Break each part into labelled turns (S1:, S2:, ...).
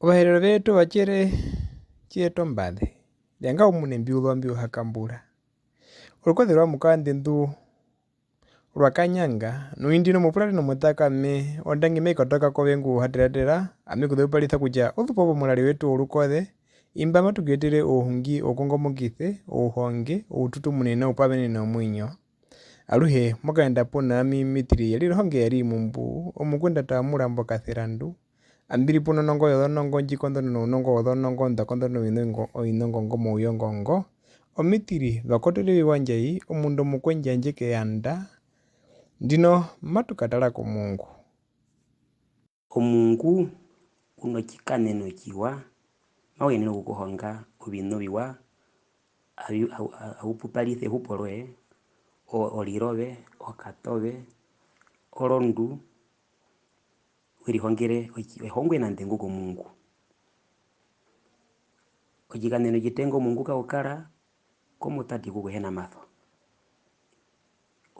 S1: Obaherero betu bachire chieto mbale. Yanga umune mbiulwa hakambura. Urukothi rwa mukandi ndu rwakanyanga nuindi no mupurari no mutaka me ondangi me kotoka kovengu hatiratera ame kuthupalitha kuja uthupopo mulari wetu urukothe imba matugitire uhungi ukongomokithe uhonge ututu munene upavene no mwinyo aruhe mukaenda pona ami mitiri yali honge yari mumbu omukunda ta murambo kathirandu ambiri puno nongo yo nongo njikondo no nongo odo nongo ndakondo no inongo oinongo ngomo uyongongo omitiri vakotere viwanjai omundu mukwenja njeke yanda ndino matukatala ku Mungu.
S2: Omungu uno chikaneno chiwa mawenene kukuhonga obino biwa aupupalithe hupoloe olirobe okatobe olondu wirihongere ehongwe nante nguko Mungu ochikaneno chitengo Mungu kaukara komutati kukuhena matho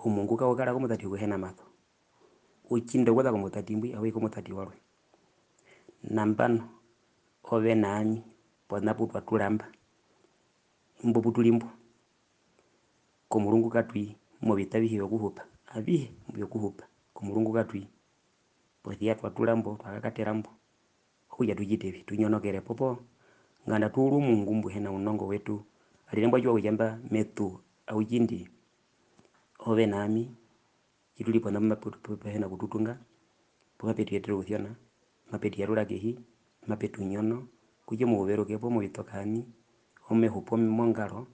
S2: omungu kaukara komutati kukuhena matho uchinde gwetha komutati mbwi awi komutati walwe nambano ove nani ponapu patulamba mbo putulimbo komurungu katwi mobitabihi okuhupa abihe mbyokuhupa komurungu katwi pothia twatulambo twakakaterambo okuja tujitebi tunyonokere popo nganda tuuru Mungu mbuhena unongo wetu alirembo jua kujamba metu au jindi ove nami kitulipo na mapena kututunga pomapetu yetero guthiona mapetu yarura kehi mapetu nyono kuje mubero kepo mubitokani omehupo mongaro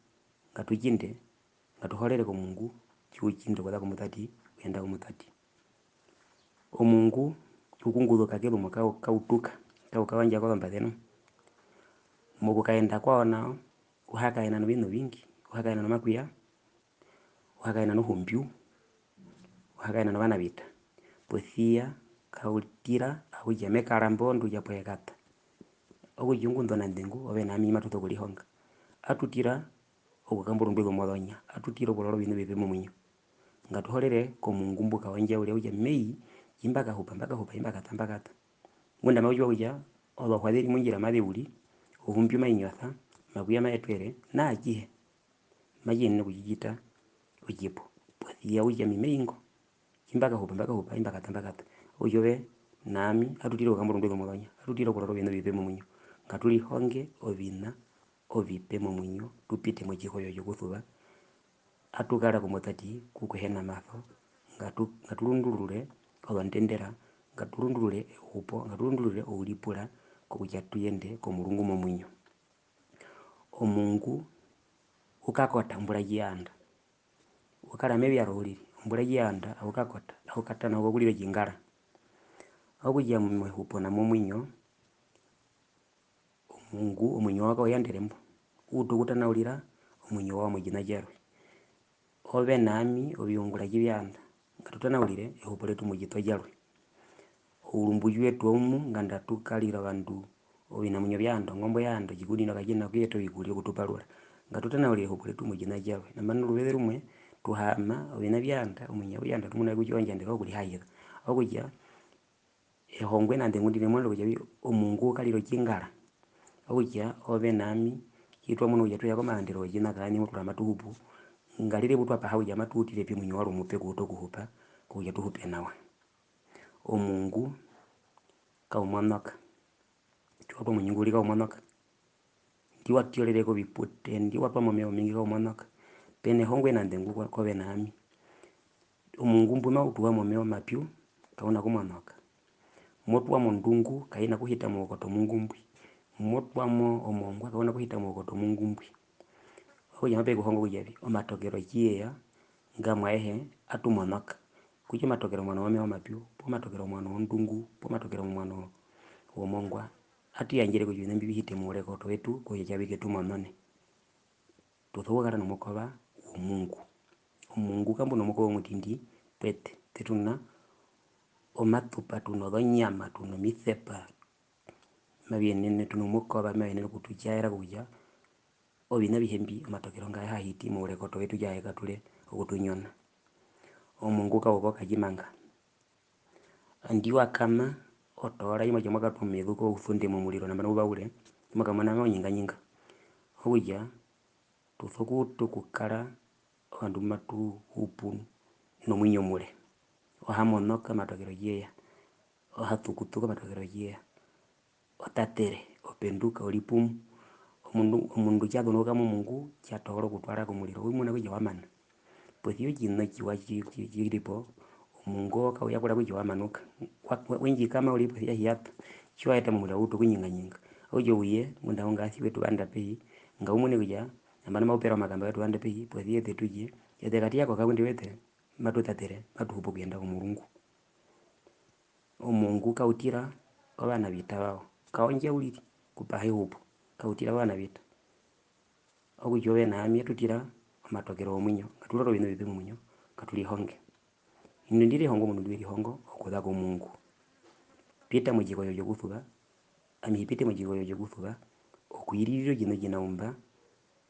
S2: ngatujinde ngatuhorere ko Mungu chiuchinde kwatha kumutati wenda kumutati omungu tukunguzo kakelu makao kautuka kawanja kwa mbatheno mugu kaenda kwao nao uhakaena no bino bingi uhakaena no makuya uhakaena no humbiu uhakaena no bana bita pothia kautira ahuja mekara mbondu ya poegata ogujungu ndona ndengu obe nami matuto kulihonga atutira ogukamburu mbego modhonya atutira boloro bino bibe mumunyo ngatuhorere ko Mungu mbuka wanja ule uja mei imbaka hupa imbaka tambakata ngunda mawujwa uja odo hwadiri munjira matheuli uhumbi mainyotha mabuya maetwere na ajihe majine kujijita ujipo pothia uja mimeingo imbaka hupa imbaka tambakata ujobe nami atutira ogukamburu mbego modhonya atutira boloro bino bibe mumunyo ngatuli honge ovina ovipe mumunyo tupite muchihoyo yoguthuba atukara kumutati kukuhena matho ngatulundulure olondendera ngatulundulure upo ngatulundulure ulipura kukuja tuyende ko murungu mumunyo omungu ukakota mbura yanda ukara mebi aroliri mbura yanda ukakota ukatana ogulire jingara okuja mwehupo na mumunyo omungu omunyo wako yanderembo utukutana ulira omunyo wa mujina jerwe obe nami obiungura jibyanda ngatutana ulire ehupo letu mujito jerwe ulumbuyu wetu omu nganda tukalira bandu obina munyo byando ngombo yando jigudi no kagina kyeto biguli kutupalura ngatutana ulire ehupo letu mujina jerwe namanu lubere rumwe tuhama obina byanda omunyo byanda tumuna kujonja ndero kuli hayira okuja ehongwe nande ngundire mwalo kuja omungu kaliro jingara okuja obe nami kitwa muno uja tuya komandiro jina kani mutura matuhupu ngalire butwa pa hauja matutire pi munyo waro mupe kutokuhupa kuja tuhupe nawa omungu kaumonoka tuwapo munyunguli kaumonoka ndiwa tiolere ko bipute ndiwa pa momeo mingi kaumonoka pene hongwe nande nguko kobe nami omungu mbuna utuwa momeo mapyu kauna kumonoka motwa mondungu kaina kuhita mukoto Mungu mbwi motwa mo omongwa kauna kuhita mukoto Mungu mbwi oja mape kuhongo kujabi omatokero jiya ngamwa ehe atumonoka kuja matokero mwana wame mapyu po matokero mwana ondungu po matokero mwana omongwa ati yanjere kujune mbibihite mu rekoto wetu kuja jabike tumonone tuthogara no mukoba omungu omungu kambu no mukoba mutindi pete tetuna omatupa tuno dhonyama tuno mithepa mabienene tuno mukoba mabienene kutujaira kuja obina bihembi amatokero nga hahiti mu rekoto wetu jaeka tule okutunyona omungu kauko kajimanga andiwa kama otora ima chomaka tumithuko ufundi mumuliro namba nubaure makamana nyinga hauja tuthuku tukukara wandu matu upu no mwinyo mule ohamonoka matokero yeya ohathukutuka matokero yeya otatere openduka olipumu omundu kyathunuka mu Mungu kyatoro gutwara kumuliro wimuna kwija wamana pues iyo jina kiwa chiripo Mungu kauya kula kwija wamanuka wenji kama ulipo ya hiata chwa eta mumuliro utu kunyinga ojo uye munda ngasi wetu banda pei ngaumune kuja ambana maupera makamba wetu banda pei pues yete tuje yete kati yako kakundi wete matutatere matuhupo kuyenda ku Mulungu Mungu kautira abana bita bao kaonje uliri kupahe upo kautira abana bita okujowe nami tutira amatokero omwinyo katuloro bino bipe munyo katuli honge ndiri hongo mundu ndiri hongo okuza ku Mungu pita mujiko yoyo guthuga ami pite mujiko yoyo guthuga okuyiririro jino jinaumba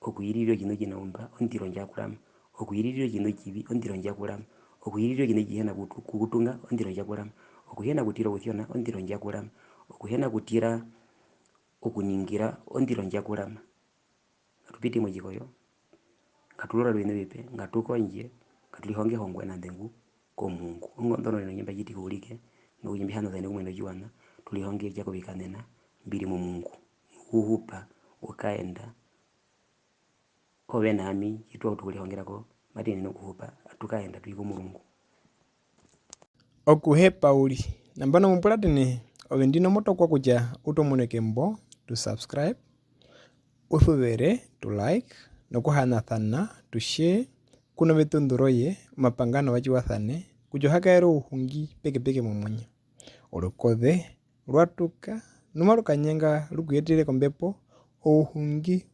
S2: okuyiririro jino jinaumba ondiro njakurama okuyiririro jino jibi ondiro njakurama okuyiririro jino jihena kugutunga ondiro njakurama okuhena gutira guthiona ondiro njakurama okuhena gutira okuningira ondiro njakurama atupite mujiko yo katulora bino bipe ngatukonje katulihonge hongwe na ndengu ko Mungu ngondono ino nyimba jiti kulike no yimbi hano zaine kumwendo jiwana tulihonge jako bikanena mbiri mu Mungu uhupa ukaenda obe nami itwa utulihongerako matini no kuhupa tukaenda tuiko Mulungu
S1: okuhepa uli nambano mumpulatini obe ndino motokwa kuja utomoneke mbo tu subscribe uthubere tu like nokuhanathana tu share kuno betundoroye mapangano wachiwathane kujohakaero uhungi peke mumunyo olukothe lwatuka numarukanyanga lukuyetire kombepo uhungi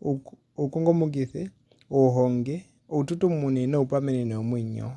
S1: ukongomokithe uhonge ututumuni no upamenene omwinyo